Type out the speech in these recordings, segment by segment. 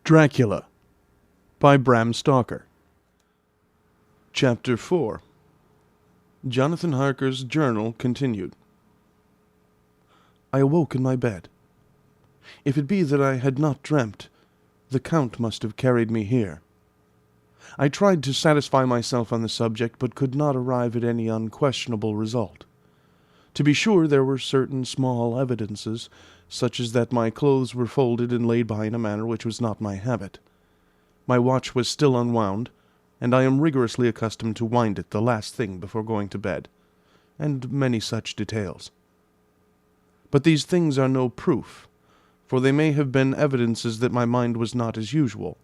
Dracula by Bram Stoker. Chapter 4. Jonathan Harker's journal continued. I awoke in my bed. If it be that I had not dreamt, the Count must have carried me here. I tried to satisfy myself on the subject, but could not arrive at any unquestionable result. To be sure, there were certain small evidences, such as that my clothes were folded and laid by in a manner which was not my habit. My watch was still unwound, and I am rigorously accustomed to wind it the last thing before going to bed, and many such details. But these things are no proof, for they may have been evidences that my mind was not as usual,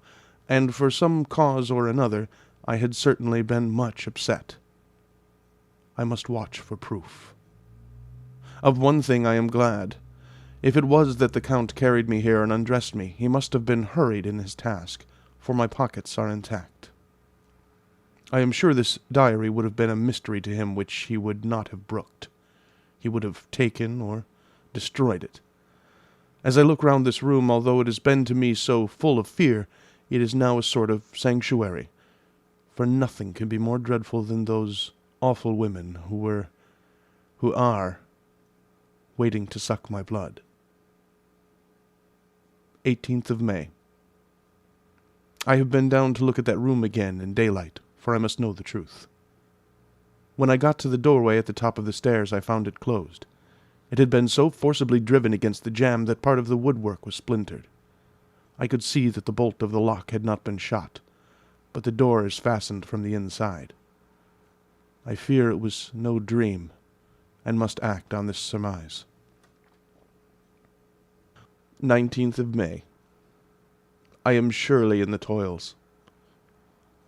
and for some cause or another I had certainly been much upset. I must watch for proof. Of one thing I am glad. If it was that the Count carried me here and undressed me, he must have been hurried in his task, for my pockets are intact. I am sure this diary would have been a mystery to him which he would not have brooked. He would have taken or destroyed it. As I look round this room, although it has been to me so full of fear, it is now a sort of sanctuary, for nothing can be more dreadful than those awful women who are waiting to suck my blood. 18th of May. I have been down to look at that room again in daylight, for I must know the truth. When I got to the doorway at the top of the stairs, I found it closed. It had been so forcibly driven against the jamb that part of the woodwork was splintered. I could see that the bolt of the lock had not been shot, but the door is fastened from the inside. I fear it was no dream, and must act on this surmise. 19th of May. I am surely in the toils.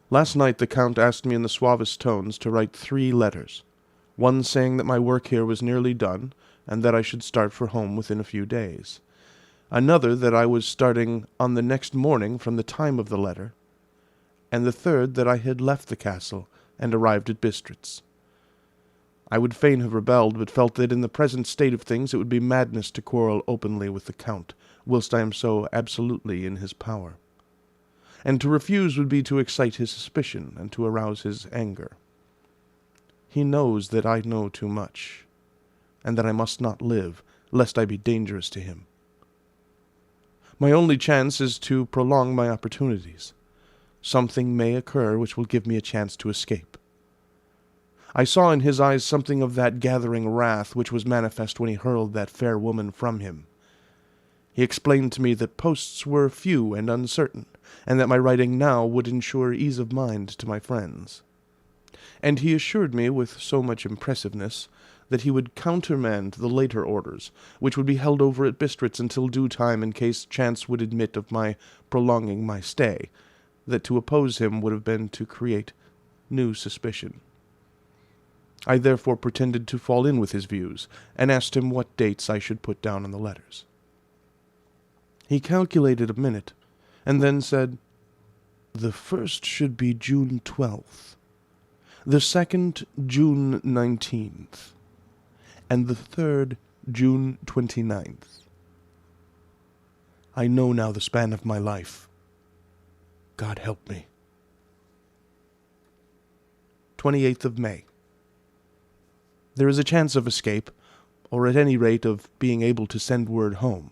Last night the Count asked me in the suavest tones to write 3 letters, one saying that my work here was nearly done, and that I should start for home within a few days. Another that I was starting on the next morning from the time of the letter, and the third that I had left the castle and arrived at Bistritz. I would fain have rebelled, but felt that in the present state of things it would be madness to quarrel openly with the Count, whilst I am so absolutely in his power. And to refuse would be to excite his suspicion, and to arouse his anger. He knows that I know too much, and that I must not live, lest I be dangerous to him. My only chance is to prolong my opportunities. Something may occur which will give me a chance to escape. I saw in his eyes something of that gathering wrath which was manifest when he hurled that fair woman from him. He explained to me that posts were few and uncertain, and that my writing now would ensure ease of mind to my friends. And he assured me with so much impressiveness that he would countermand the later orders, which would be held over at Bistritz until due time in case chance would admit of my prolonging my stay, that to oppose him would have been to create new suspicion. I therefore pretended to fall in with his views, and asked him what dates I should put down on the letters. He calculated a minute, and then said, "The first should be June 12th, the second June 19th, and the third June 29th. I know now the span of my life. God help me." 28th of May. There is a chance of escape, or at any rate of being able to send word home.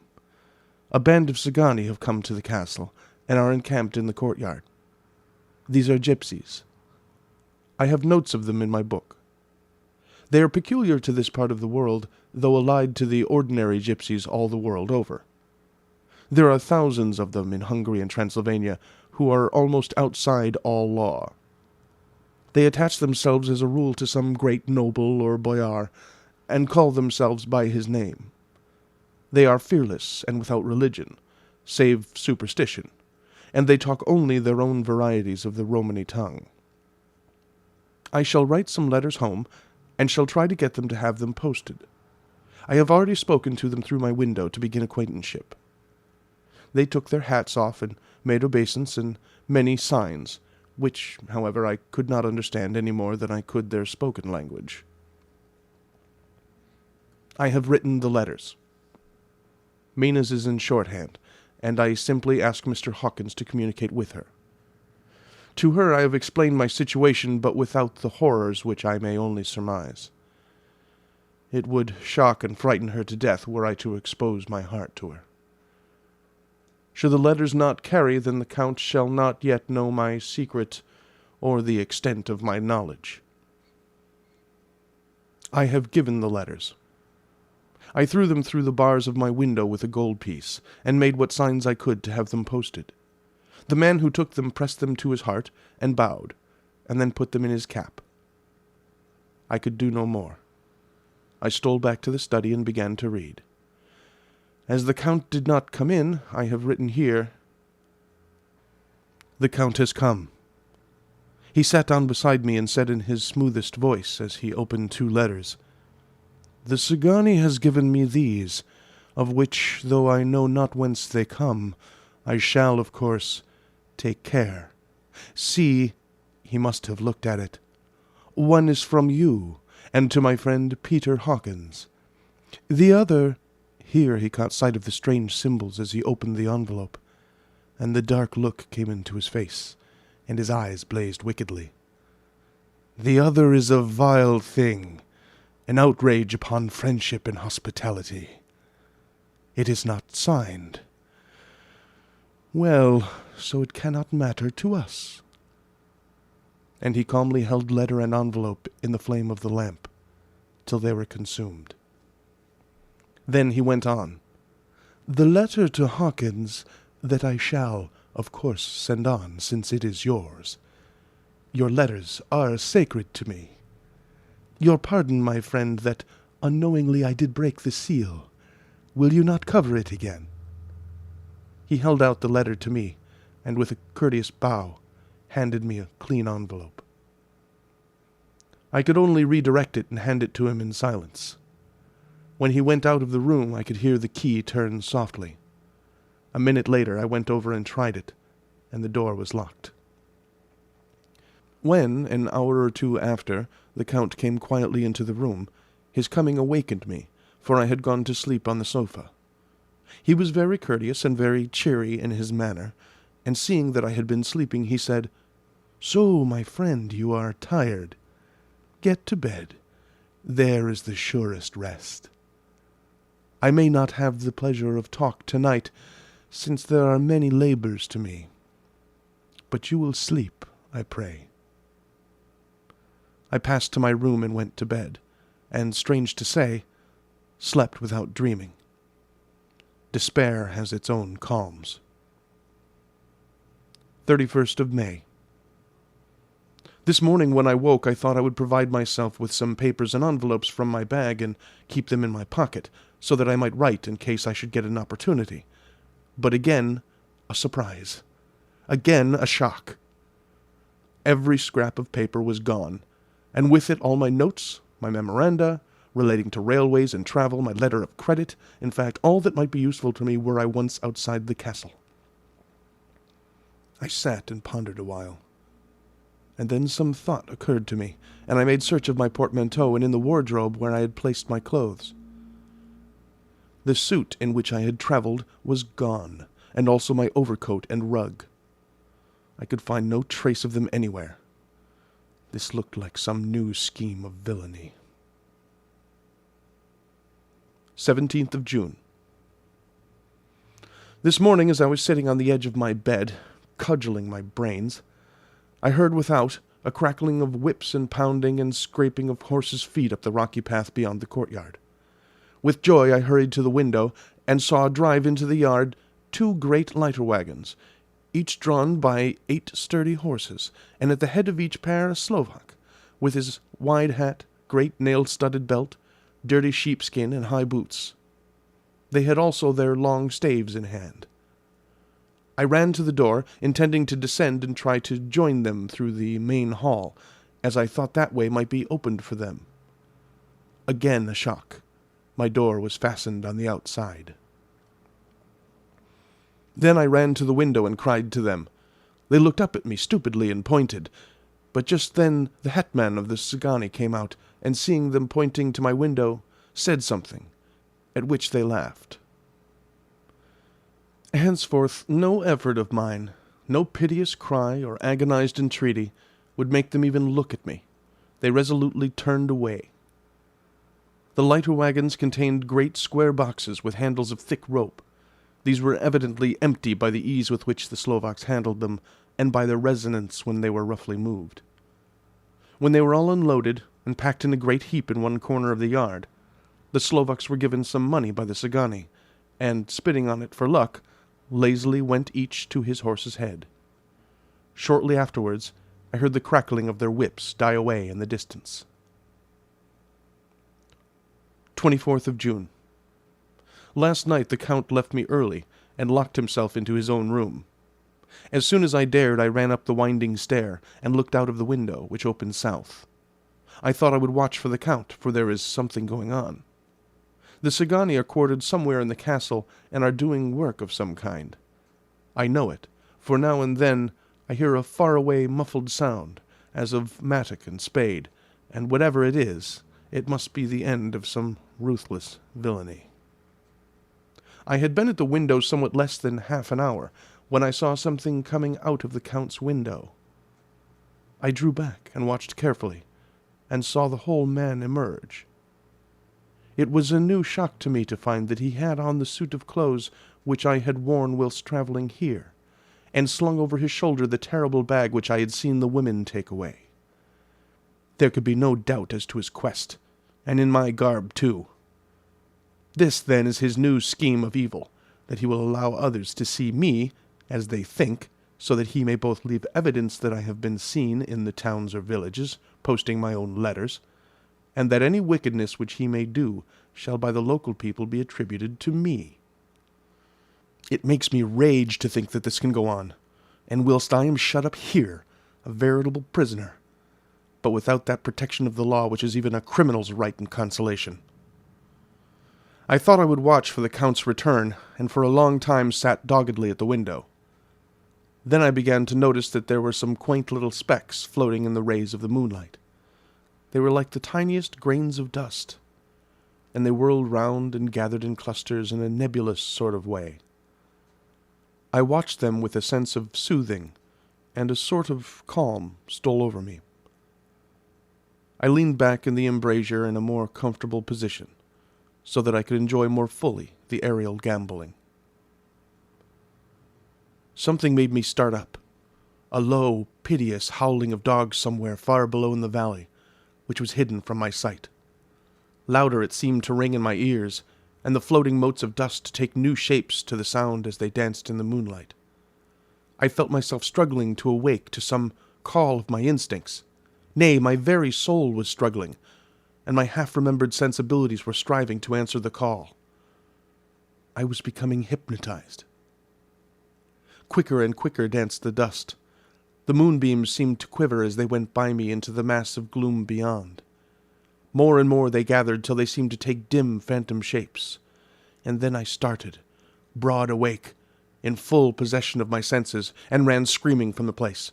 A band of Sagani have come to the castle, and are encamped in the courtyard. These are gypsies. I have notes of them in my book. They are peculiar to this part of the world, though allied to the ordinary gypsies all the world over. There are thousands of them in Hungary and Transylvania, who are almost outside all law. They attach themselves as a rule to some great noble or boyar, and call themselves by his name. They are fearless and without religion, save superstition, and they talk only their own varieties of the Romany tongue. I shall write some letters home, and shall try to get them to have them posted. I have already spoken to them through my window to begin acquaintanceship. They took their hats off and made obeisance and many signs, which, however, I could not understand any more than I could their spoken language. I have written the letters. Mina's is in shorthand, and I simply ask Mr. Hawkins to communicate with her. To her I have explained my situation, but without the horrors which I may only surmise. It would shock and frighten her to death were I to expose my heart to her. Should the letters not carry, then the Count shall not yet know my secret or the extent of my knowledge. I have given the letters. I threw them through the bars of my window with a gold piece, and made what signs I could to have them posted. The man who took them pressed them to his heart, and bowed, and then put them in his cap. I could do no more. I stole back to the study and began to read. As the Count did not come in, I have written here, "The Count has come." He sat down beside me and said in his smoothest voice, as he opened 2 letters, "The Szgany has given me these, of which, though I know not whence they come, I shall, of course, take care. See," he must have looked at it, "one is from you, and to my friend Peter Hawkins. The other," here he caught sight of the strange symbols as he opened the envelope, and the dark look came into his face, and his eyes blazed wickedly. "The other is a vile thing, an outrage upon friendship and hospitality. It is not signed. Well, so it cannot matter to us." And he calmly held letter and envelope in the flame of the lamp, till they were consumed. Then he went on, "The letter to Hawkins that I shall, of course, send on, since it is yours. Your letters are sacred to me. Your pardon, my friend, that unknowingly I did break the seal. Will you not cover it again?" He held out the letter to me, and with a courteous bow, handed me a clean envelope. I could only redirect it and hand it to him in silence. When he went out of the room, I could hear the key turn softly. A minute later, I went over and tried it, and the door was locked. When, an hour or 2 after, the Count came quietly into the room, his coming awakened me, for I had gone to sleep on the sofa. He was very courteous and very cheery in his manner, and seeing that I had been sleeping, he said, "So, my friend, you are tired. Get to bed. There is the surest rest. I may not have the pleasure of talk tonight, since there are many labors to me. But you will sleep, I pray." I passed to my room and went to bed, and, strange to say, slept without dreaming. Despair has its own calms. 31st of May. This morning when I woke, I thought I would provide myself with some papers and envelopes from my bag and keep them in my pocket, so that I might write in case I should get an opportunity. But again, a surprise. Again, a shock. Every scrap of paper was gone, and with it all my notes, my memoranda, relating to railways and travel, my letter of credit, in fact, all that might be useful to me were I once outside the castle. I sat and pondered a while, and then some thought occurred to me, and I made search of my portmanteau and in the wardrobe where I had placed my clothes. The suit in which I had travelled was gone, and also my overcoat and rug. I could find no trace of them anywhere. This looked like some new scheme of villainy. 17th of June. This morning, as I was sitting on the edge of my bed, cudgelling my brains, I heard without a crackling of whips and pounding and scraping of horses' feet up the rocky path beyond the courtyard. With joy I hurried to the window, and saw drive into the yard 2 great lighter wagons, each drawn by 8 sturdy horses, and at the head of each pair a Slovak, with his wide hat, great nail-studded belt, dirty sheepskin, and high boots. They had also their long staves in hand. I ran to the door, intending to descend and try to join them through the main hall, as I thought that way might be opened for them. Again a shock. My door was fastened on the outside. Then I ran to the window and cried to them. They looked up at me stupidly and pointed, but just then the hetman of the Szgany came out, and seeing them pointing to my window, said something, at which they laughed. Henceforth no effort of mine, no piteous cry or agonized entreaty, would make them even look at me. They resolutely turned away. The lighter wagons contained great square boxes with handles of thick rope. These were evidently empty by the ease with which the Slovaks handled them, and by their resonance when they were roughly moved. When they were all unloaded and packed in a great heap in one corner of the yard, the Slovaks were given some money by the Sagani, and, spitting on it for luck, lazily went each to his horse's head. Shortly afterwards, I heard the crackling of their whips die away in the distance. 24th of June. Last night the Count left me early, and locked himself into his own room. As soon as I dared, I ran up the winding stair, and looked out of the window, which opened south. I thought I would watch for the Count, for there is something going on. The Sagani are quartered somewhere in the castle, and are doing work of some kind. I know it, for now and then I hear a far-away muffled sound, as of mattock and spade, and whatever it is, it must be the end of some ruthless villainy. I had been at the window somewhat less than half an hour, when I saw something coming out of the Count's window. I drew back and watched carefully, and saw the whole man emerge. It was a new shock to me to find that he had on the suit of clothes which I had worn whilst travelling here, and slung over his shoulder the terrible bag which I had seen the women take away. There could be no doubt as to his quest, and in my garb too. This, then, is his new scheme of evil, that he will allow others to see me, as they think, so that he may both leave evidence that I have been seen in the towns or villages, posting my own letters, and that any wickedness which he may do shall by the local people be attributed to me. It makes me rage to think that this can go on, and whilst I am shut up here, a veritable prisoner, but without that protection of the law which is even a criminal's right and consolation. I thought I would watch for the Count's return, and for a long time sat doggedly at the window. Then I began to notice that there were some quaint little specks floating in the rays of the moonlight. They were like the tiniest grains of dust, and they whirled round and gathered in clusters in a nebulous sort of way. I watched them with a sense of soothing, and a sort of calm stole over me. I leaned back in the embrasure in a more comfortable position, so that I could enjoy more fully the aerial gambolling. Something made me start up, a low, piteous howling of dogs somewhere far below in the valley, which was hidden from my sight. Louder it seemed to ring in my ears, and the floating motes of dust take new shapes to the sound as they danced in the moonlight. I felt myself struggling to awake to some call of my instincts. Nay, my very soul was struggling, and my half-remembered sensibilities were striving to answer the call. I was becoming hypnotized. Quicker and quicker danced the dust. The moonbeams seemed to quiver as they went by me into the mass of gloom beyond. More and more they gathered till they seemed to take dim phantom shapes. And then I started, broad awake, in full possession of my senses, and ran screaming from the place.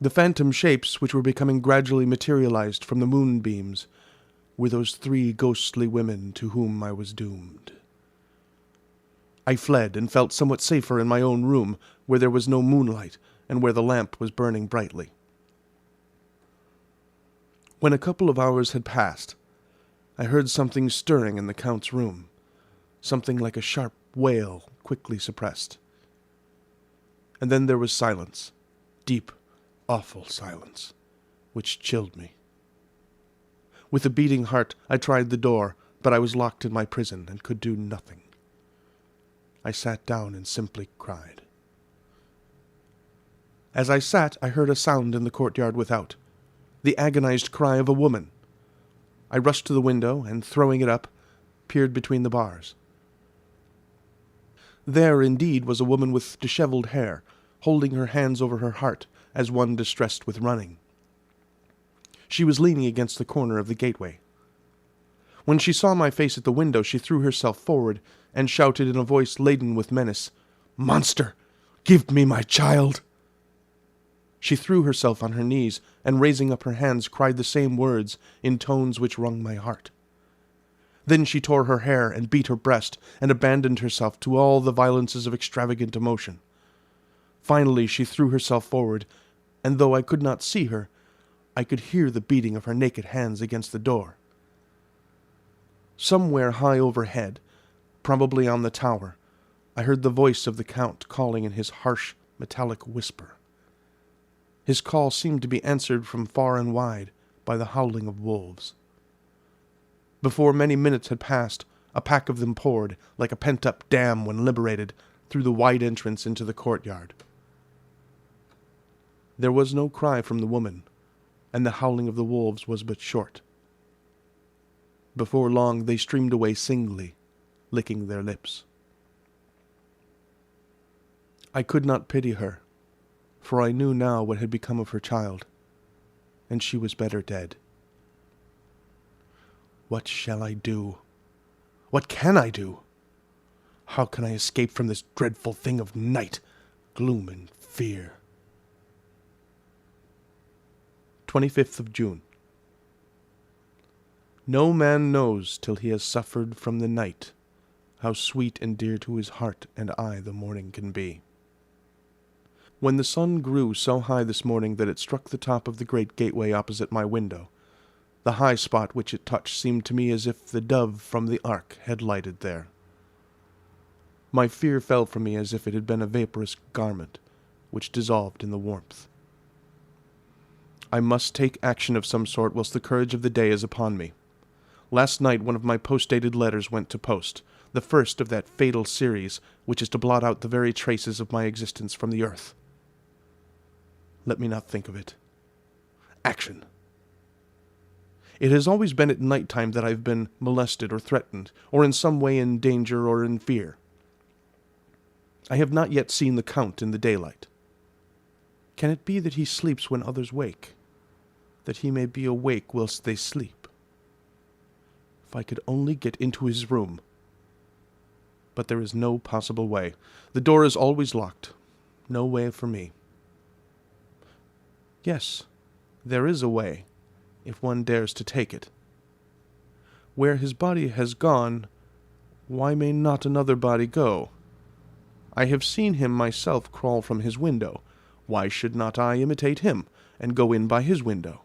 The phantom shapes, which were becoming gradually materialized from the moonbeams, were those 3 ghostly women to whom I was doomed. I fled, and felt somewhat safer in my own room, where there was no moonlight, and where the lamp was burning brightly. When a couple of hours had passed, I heard something stirring in the Count's room, something like a sharp wail quickly suppressed. And then there was silence, deep, awful silence, which chilled me. With a beating heart, I tried the door, but I was locked in my prison and could do nothing. I sat down and simply cried. As I sat, I heard a sound in the courtyard without, the agonized cry of a woman. I rushed to the window, and, throwing it up, peered between the bars. There, indeed, was a woman with dishevelled hair, holding her hands over her heart, as one distressed with running. She was leaning against the corner of the gateway. When she saw my face at the window, she threw herself forward, and shouted in a voice laden with menace, "Monster, give me my child!" She threw herself on her knees, and raising up her hands, cried the same words in tones which wrung my heart. Then she tore her hair and beat her breast, and abandoned herself to all the violences of extravagant emotion. Finally she threw herself forward, and though I could not see her, I could hear the beating of her naked hands against the door. Somewhere high overhead, probably on the tower, I heard the voice of the Count calling in his harsh, metallic whisper. His call seemed to be answered from far and wide by the howling of wolves. Before many minutes had passed, a pack of them poured, like a pent-up dam when liberated, through the wide entrance into the courtyard. There was no cry from the woman, and the howling of the wolves was but short. Before long they streamed away singly, licking their lips. I could not pity her, for I knew now what had become of her child, and she was better dead. What shall I do? What can I do? How can I escape from this dreadful thing of night, gloom, and fear? 25th of June. No man knows till he has suffered from the night how sweet and dear to his heart and eye the morning can be. When the sun grew so high this morning that it struck the top of the great gateway opposite my window, the high spot which it touched seemed to me as if the dove from the ark had lighted there. My fear fell from me as if it had been a vaporous garment, which dissolved in the warmth. I must take action of some sort whilst the courage of the day is upon me. Last night one of my post-dated letters went to post, the first of that fatal series which is to blot out the very traces of my existence from the earth. Let me not think of it. Action! It has always been at night time that I've been molested or threatened, or in some way in danger or in fear. I have not yet seen the Count in the daylight. Can it be that he sleeps when others wake, that he may be awake whilst they sleep? If I could only get into his room. But there is no possible way. The door is always locked. No way for me. Yes, there is a way, if one dares to take it. Where his body has gone, why may not another body go? I have seen him myself crawl from his window. Why should not I imitate him, and go in by his window?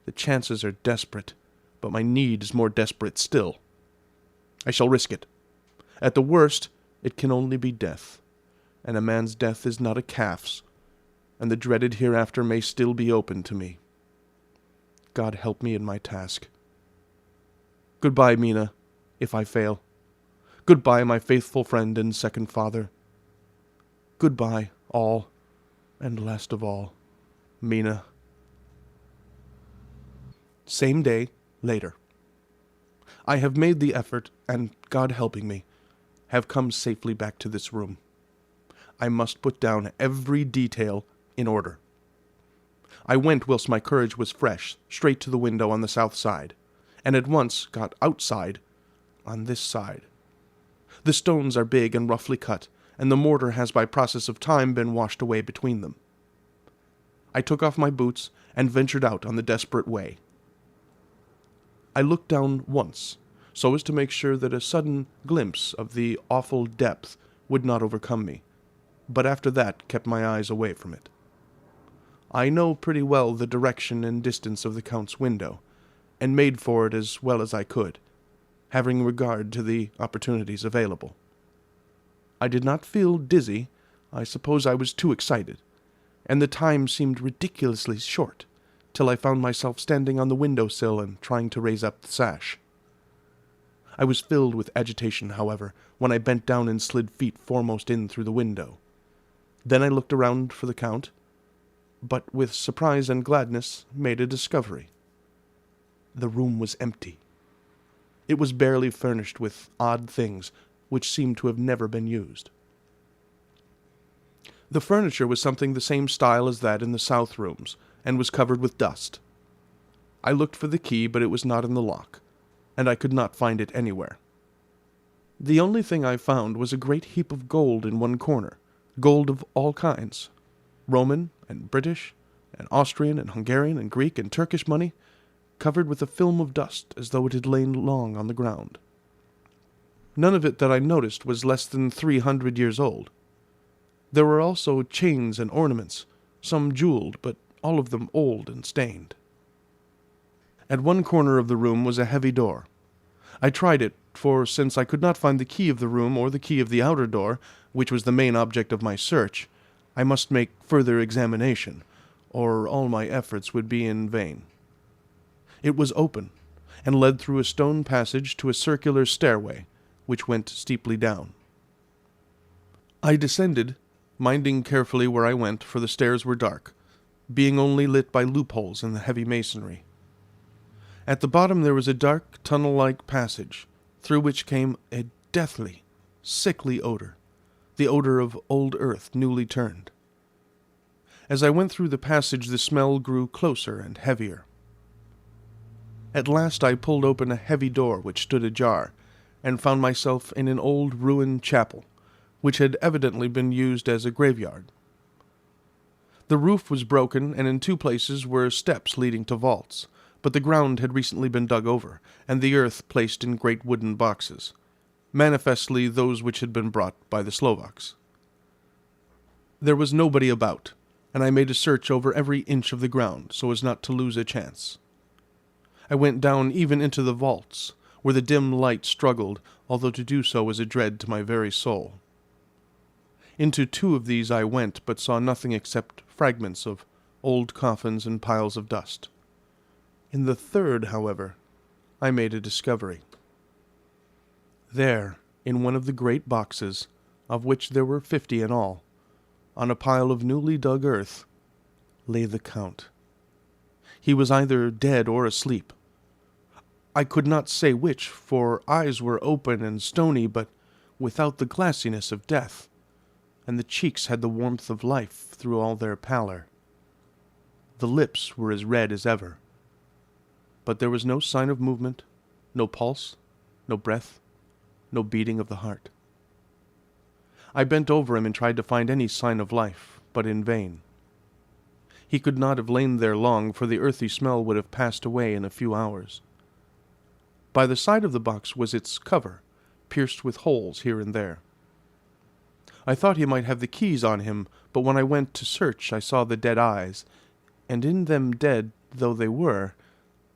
The chances are desperate, but my need is more desperate still. I shall risk it. At the worst, it can only be death, and a man's death is not a calf's, and the dreaded hereafter may still be open to me. God help me in my task. Goodbye, Mina, if I fail. Goodbye, my faithful friend and second father. Goodbye, all, and last of all, Mina. Same day, later. I have made the effort, and, God helping me, have come safely back to this room. I must put down every detail in order. I went whilst my courage was fresh, straight to the window on the south side, and at once got outside on this side. The stones are big and roughly cut, and the mortar has by process of time been washed away between them. I took off my boots and ventured out on the desperate way. I looked down once, so as to make sure that a sudden glimpse of the awful depth would not overcome me, but after that kept my eyes away from it. I know pretty well the direction and distance of the Count's window, and made for it as well as I could, having regard to the opportunities available. I did not feel dizzy. I suppose I was too excited, and the time seemed ridiculously short, till I found myself standing on the window-sill and trying to raise up the sash. I was filled with agitation, however, when I bent down and slid feet foremost in through the window. Then I looked around for the Count, but with surprise and gladness made a discovery. The room was empty. It was barely furnished with odd things which seemed to have never been used. The furniture was something the same style as that in the south rooms, and was covered with dust. I looked for the key, but it was not in the lock, and I could not find it anywhere. The only thing I found was a great heap of gold in one corner, gold of all kinds, Roman and British and Austrian and Hungarian and Greek and Turkish money, covered with a film of dust as though it had lain long on the ground. None of it that I noticed was less than 300 years old. There were also chains and ornaments, some jeweled, but all of them old and stained. At one corner of the room was a heavy door. I tried it, for since I could not find the key of the room or the key of the outer door, which was the main object of my search, I must make further examination, or all my efforts would be in vain. It was open, and led through a stone passage to a circular stairway, which went steeply down. I descended, minding carefully where I went, for the stairs were dark, being only lit by loopholes in the heavy masonry. At the bottom there was a dark, tunnel-like passage, through which came a deathly, sickly odor, the odor of old earth newly turned. As I went through the passage, the smell grew closer and heavier. At last I pulled open a heavy door which stood ajar, and found myself in an old ruined chapel, which had evidently been used as a graveyard. The roof was broken, and in 2 places were steps leading to vaults, but the ground had recently been dug over, and the earth placed in great wooden boxes, manifestly those which had been brought by the Slovaks. There was nobody about, and I made a search over every inch of the ground so as not to lose a chance. I went down even into the vaults, where the dim light struggled, although to do so was a dread to my very soul. Into 2 of these I went, but saw nothing except fragments of old coffins and piles of dust. In the 3rd, however, I made a discovery. There, in one of the great boxes, of which there were 50 in all, on a pile of newly dug earth, lay the Count. He was either dead or asleep. I could not say which, for eyes were open and stony, but without the glassiness of death, and the cheeks had the warmth of life through all their pallor. The lips were as red as ever, but there was no sign of movement, no pulse, no breath, no beating of the heart. I bent over him and tried to find any sign of life, but in vain. He could not have lain there long, for the earthy smell would have passed away in a few hours. By the side of the box was its cover, pierced with holes here and there. I thought he might have the keys on him, but when I went to search I saw the dead eyes, and in them, dead though they were,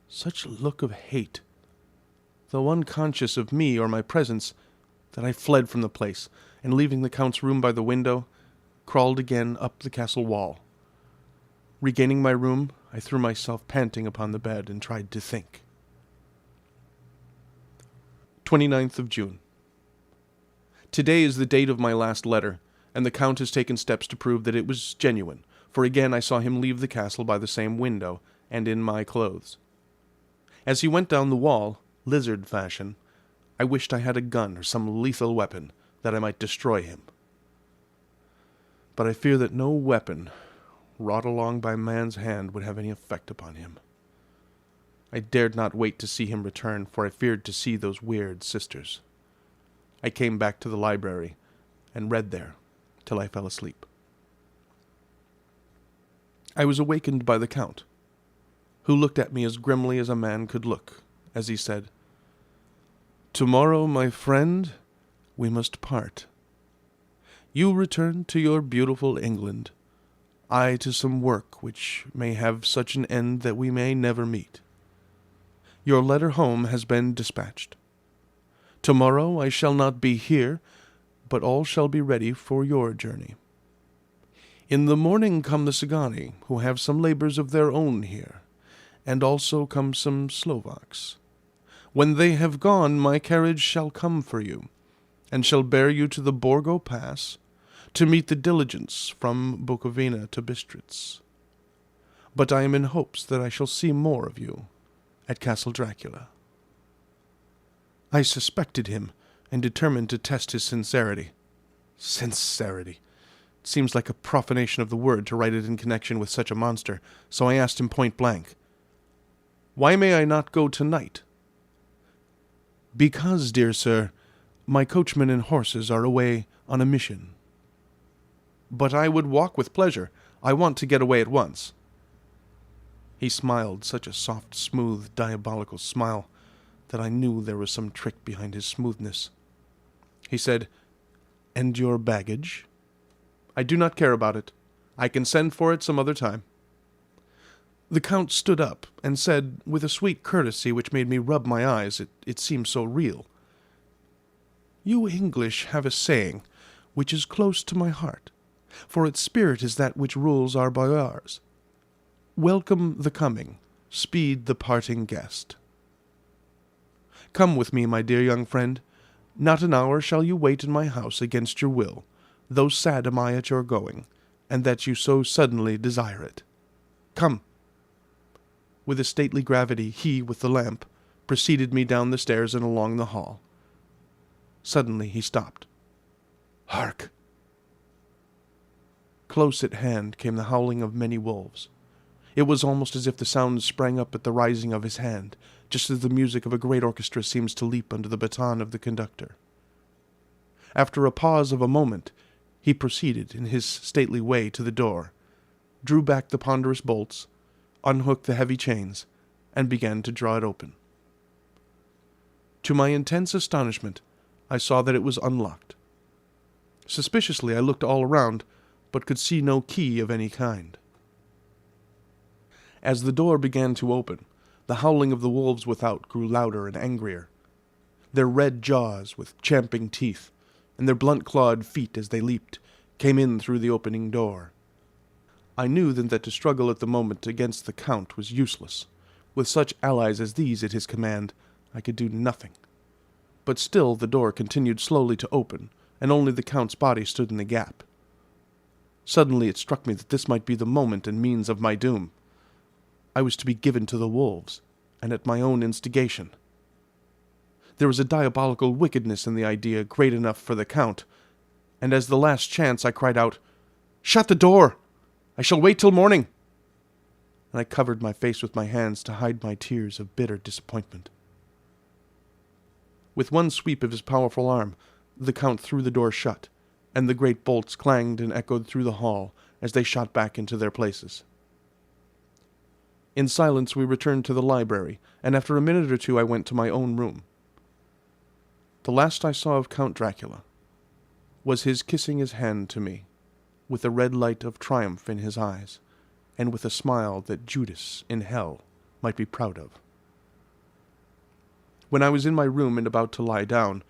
such a look of hate, though unconscious of me or my presence, that I fled from the place, and leaving the Count's room by the window, crawled again up the castle wall. Regaining my room, I threw myself panting upon the bed and tried to think. 29th of June. Today is the date of my last letter, and the Count has taken steps to prove that it was genuine, for again I saw him leave the castle by the same window, and in my clothes. As he went down the wall, lizard fashion, I wished I had a gun or some lethal weapon, that I might destroy him. But I fear that no weapon, wrought along by man's hand, would have any effect upon him. I dared not wait to see him return, for I feared to see those weird sisters. I came back to the library, and read there, till I fell asleep. I was awakened by the Count, who looked at me as grimly as a man could look, as he said, "Tomorrow, my friend, we must part. You return to your beautiful England, I to some work which may have such an end that we may never meet. Your letter home has been dispatched. Tomorrow I shall not be here, but all shall be ready for your journey. In the morning come the Cigani, who have some labours of their own here, and also come some Slovaks. When they have gone, my carriage shall come for you, and shall bear you to the Borgo Pass, to meet the diligence from Bukovina to Bistritz. But I am in hopes that I shall see more of you at Castle Dracula." I suspected him, and determined to test his sincerity. Sincerity. It seems like a profanation of the word to write it in connection with such a monster, so I asked him point blank, "Why may I not go tonight?" "Because, dear sir, my coachman and horses are away on a mission." "But I would walk with pleasure. I want to get away at once." He smiled such a soft, smooth, diabolical smile that I knew there was some trick behind his smoothness. He said, "And your baggage?" "I do not care about it. I can send for it some other time." The Count stood up and said, with a sweet courtesy which made me rub my eyes, it seemed so real, "You English have a saying which is close to my heart, for its spirit is that which rules our boyars. Welcome the coming, speed the parting guest. Come with me, my dear young friend. Not an hour shall you wait in my house against your will, though sad am I at your going, and that you so suddenly desire it. Come." With a stately gravity, he, with the lamp, preceded me down the stairs and along the hall. Suddenly he stopped. "Hark!" Close at hand came the howling of many wolves. It was almost as if the sound sprang up at the rising of his hand, just as the music of a great orchestra seems to leap under the baton of the conductor. After a pause of a moment, he proceeded in his stately way to the door, drew back the ponderous bolts, unhooked the heavy chains, and began to draw it open. To my intense astonishment, I saw that it was unlocked. Suspiciously I looked all around, but could see no key of any kind. As the door began to open, the howling of the wolves without grew louder and angrier. Their red jaws, with champing teeth, and their blunt-clawed feet as they leaped, came in through the opening door. I knew then that to struggle at the moment against the Count was useless. With such allies as these at his command, I could do nothing. But still the door continued slowly to open, and only the Count's body stood in the gap. Suddenly it struck me that this might be the moment and means of my doom. I was to be given to the wolves, and at my own instigation. There was a diabolical wickedness in the idea great enough for the Count, and as the last chance I cried out, "Shut the door! I shall wait till morning!" And I covered my face with my hands to hide my tears of bitter disappointment. With one sweep of his powerful arm, the Count threw the door shut, and the great bolts clanged and echoed through the hall as they shot back into their places. In silence we returned to the library, and after a minute or two I went to my own room. The last I saw of Count Dracula was his kissing his hand to me, with a red light of triumph in his eyes, and with a smile that Judas in hell might be proud of. When I was in my room and about to lie down,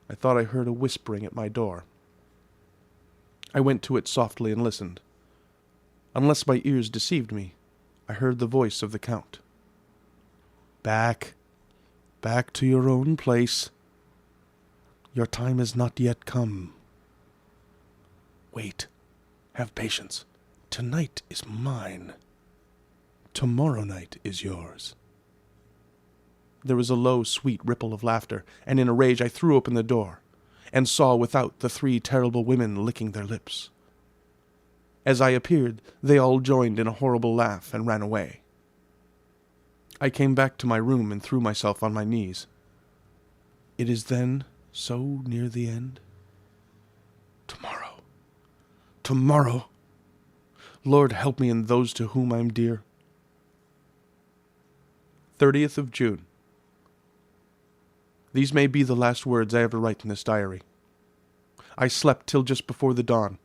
I thought I heard a whispering at my door. I went to it softly and listened. Unless my ears deceived me, I heard the voice of the Count. "Back to your own place. Your time has not yet come. Wait, have patience. Tonight is mine. Tomorrow night is yours." There was a low, sweet ripple of laughter, and in a rage I threw open the door, and saw without the three terrible women licking their lips. As I appeared, they all joined in a horrible laugh and ran away. I came back to my room and threw myself on my knees. It is then so near the end? Tomorrow. Lord, help me and those to whom I am dear. 30th of June. These may be the last words I ever write in this diary. I slept till just before the dawn,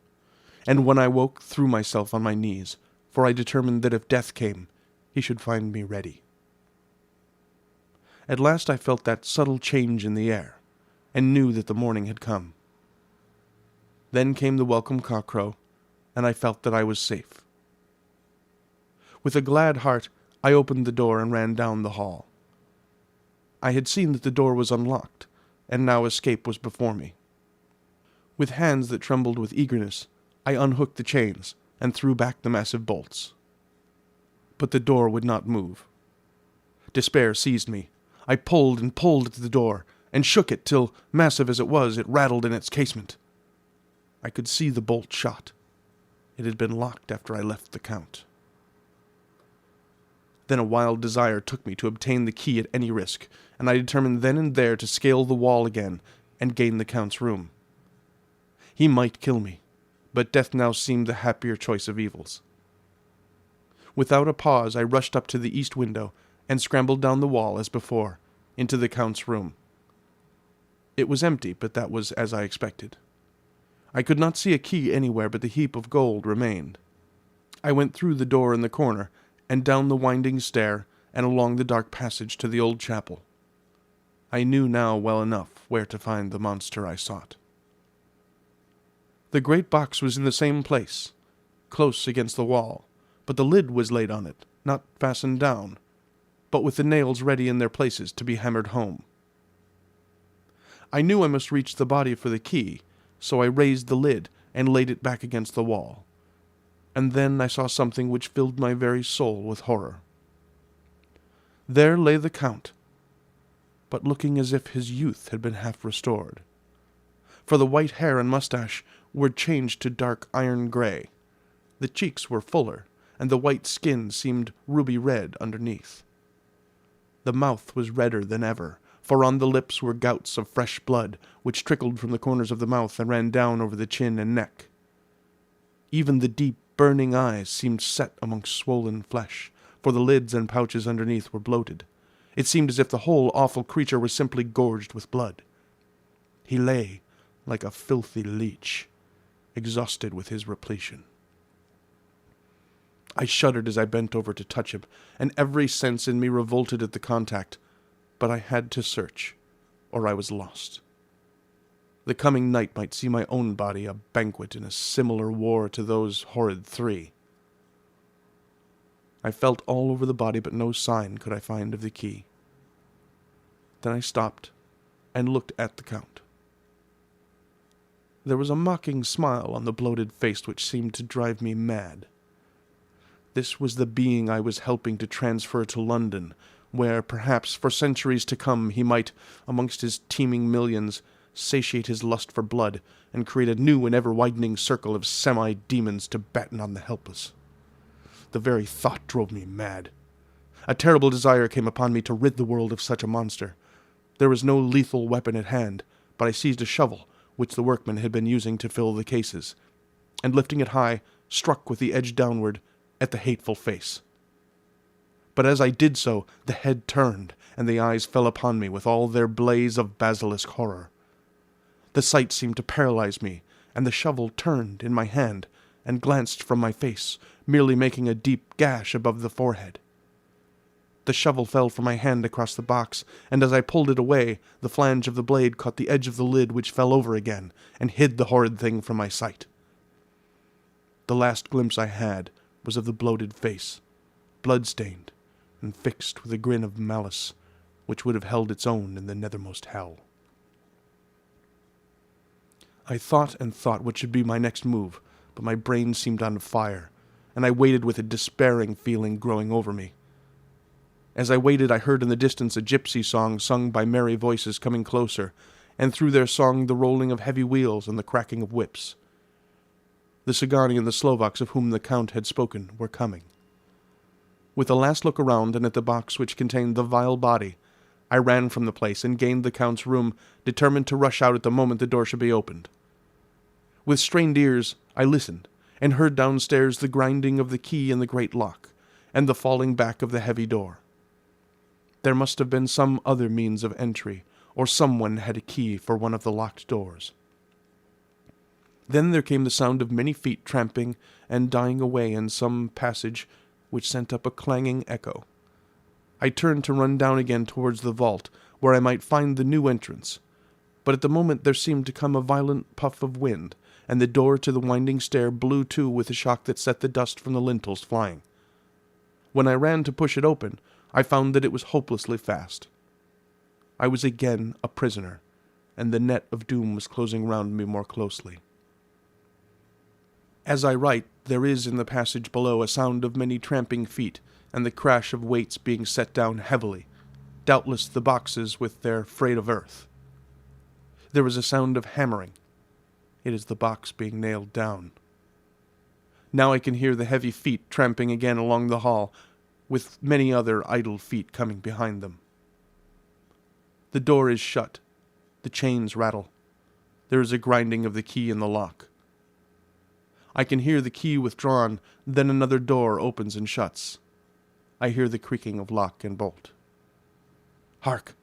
and when I woke threw myself on my knees, for I determined that if death came, he should find me ready. At last I felt that subtle change in the air, and knew that the morning had come. Then came the welcome cockcrow, and I felt that I was safe. With a glad heart, I opened the door and ran down the hall. I had seen that the door was unlocked, and now escape was before me. With hands that trembled with eagerness, I unhooked the chains and threw back the massive bolts. But the door would not move. Despair seized me. I pulled and pulled at the door, and shook it till, massive as it was, it rattled in its casement. I could see the bolt shot. It had been locked after I left the Count. Then a wild desire took me to obtain the key at any risk, and I determined then and there to scale the wall again and gain the Count's room. He might kill me, but death now seemed the happier choice of evils. Without a pause, I rushed up to the east window and scrambled down the wall as before, into the Count's room. It was empty, but that was as I expected. I could not see a key anywhere, but the heap of gold remained. I went through the door in the corner, and down the winding stair, and along the dark passage to the old chapel. I knew now well enough where to find the monster I sought. The great box was in the same place, close against the wall, but the lid was laid on it, not fastened down, but with the nails ready in their places to be hammered home. I knew I must reach the body for the key, so I raised the lid and laid it back against the wall. And then I saw something which filled my very soul with horror. There lay the Count, but looking as if his youth had been half restored. For the white hair and mustache were changed to dark iron gray. The cheeks were fuller, and the white skin seemed ruby red underneath. The mouth was redder than ever, for on the lips were gouts of fresh blood, which trickled from the corners of the mouth and ran down over the chin and neck. Even the deep, burning eyes seemed set amongst swollen flesh, for the lids and pouches underneath were bloated. It seemed as if the whole awful creature was simply gorged with blood. He lay like a filthy leech, exhausted with his repletion. I shuddered as I bent over to touch him, and every sense in me revolted at the contact, but I had to search, or I was lost. The coming night might see my own body a banquet in a similar war to those horrid three. I felt all over the body, but no sign could I find of the key. Then I stopped and looked at the Count. There was a mocking smile on the bloated face which seemed to drive me mad. This was the being I was helping to transfer to London, where, perhaps, for centuries to come, he might, amongst his teeming millions, satiate his lust for blood, and create a new and ever-widening circle of semi-demons to batten on the helpless. The very thought drove me mad. A terrible desire came upon me to rid the world of such a monster. There was no lethal weapon at hand, but I seized a shovel, which the workmen had been using to fill the cases, and lifting it high, struck with the edge downward at the hateful face. But as I did so, the head turned, and the eyes fell upon me with all their blaze of basilisk horror. The sight seemed to paralyze me, and the shovel turned in my hand, and glanced from my face, merely making a deep gash above the forehead. The shovel fell from my hand across the box, and as I pulled it away, the flange of the blade caught the edge of the lid, which fell over again, and hid the horrid thing from my sight. The last glimpse I had was of the bloated face, blood-stained, and fixed with a grin of malice, which would have held its own in the nethermost hell. I thought and thought what should be my next move, but my brain seemed on fire, and I waited with a despairing feeling growing over me. As I waited, I heard in the distance a gypsy song sung by merry voices coming closer, and through their song the rolling of heavy wheels and the cracking of whips. The Cigani and the Slovaks of whom the Count had spoken were coming. With a last look around and at the box which contained the vile body, I ran from the place and gained the Count's room, determined to rush out at the moment the door should be opened. With strained ears, I listened, and heard downstairs the grinding of the key in the great lock, and the falling back of the heavy door. There must have been some other means of entry, or someone had a key for one of the locked doors. Then there came the sound of many feet tramping and dying away in some passage which sent up a clanging echo. I turned to run down again towards the vault, where I might find the new entrance, but at the moment there seemed to come a violent puff of wind, and the door to the winding stair blew to with a shock that set the dust from the lintels flying. When I ran to push it open, I found that it was hopelessly fast. I was again a prisoner, and the net of doom was closing round me more closely. As I write, there is in the passage below a sound of many tramping feet, and the crash of weights being set down heavily, doubtless the boxes with their freight of earth. There is a sound of hammering. It is the box being nailed down. Now I can hear the heavy feet tramping again along the hall, with many other idle feet coming behind them. The door is shut. The chains rattle. There is a grinding of the key in the lock. I can hear the key withdrawn, then another door opens and shuts. I hear the creaking of lock and bolt. Hark!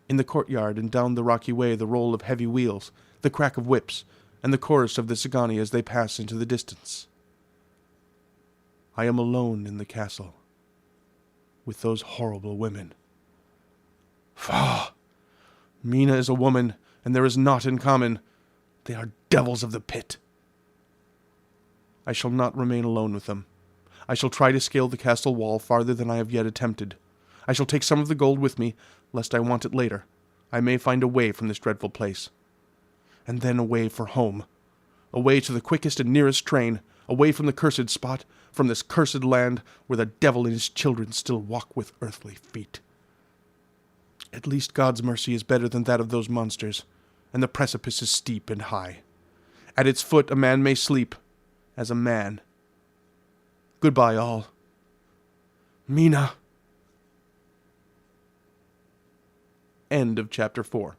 In the courtyard and down the rocky way the roll of heavy wheels, the crack of whips, and the chorus of the Sagani as they pass into the distance. I am alone in the castle, with those horrible women. Faugh! Mina is a woman, and there is naught in common. They are devils of the pit. I shall not remain alone with them. I shall try to scale the castle wall farther than I have yet attempted. I shall take some of the gold with me, lest I want it later. I may find a way from this dreadful place. And then away for home. Away to the quickest and nearest train, away from the cursed spot, from this cursed land where the devil and his children still walk with earthly feet. At least God's mercy is better than that of those monsters, and the precipice is steep and high. At its foot a man may sleep, as a man. Goodbye, all. Mina. End of chapter 4.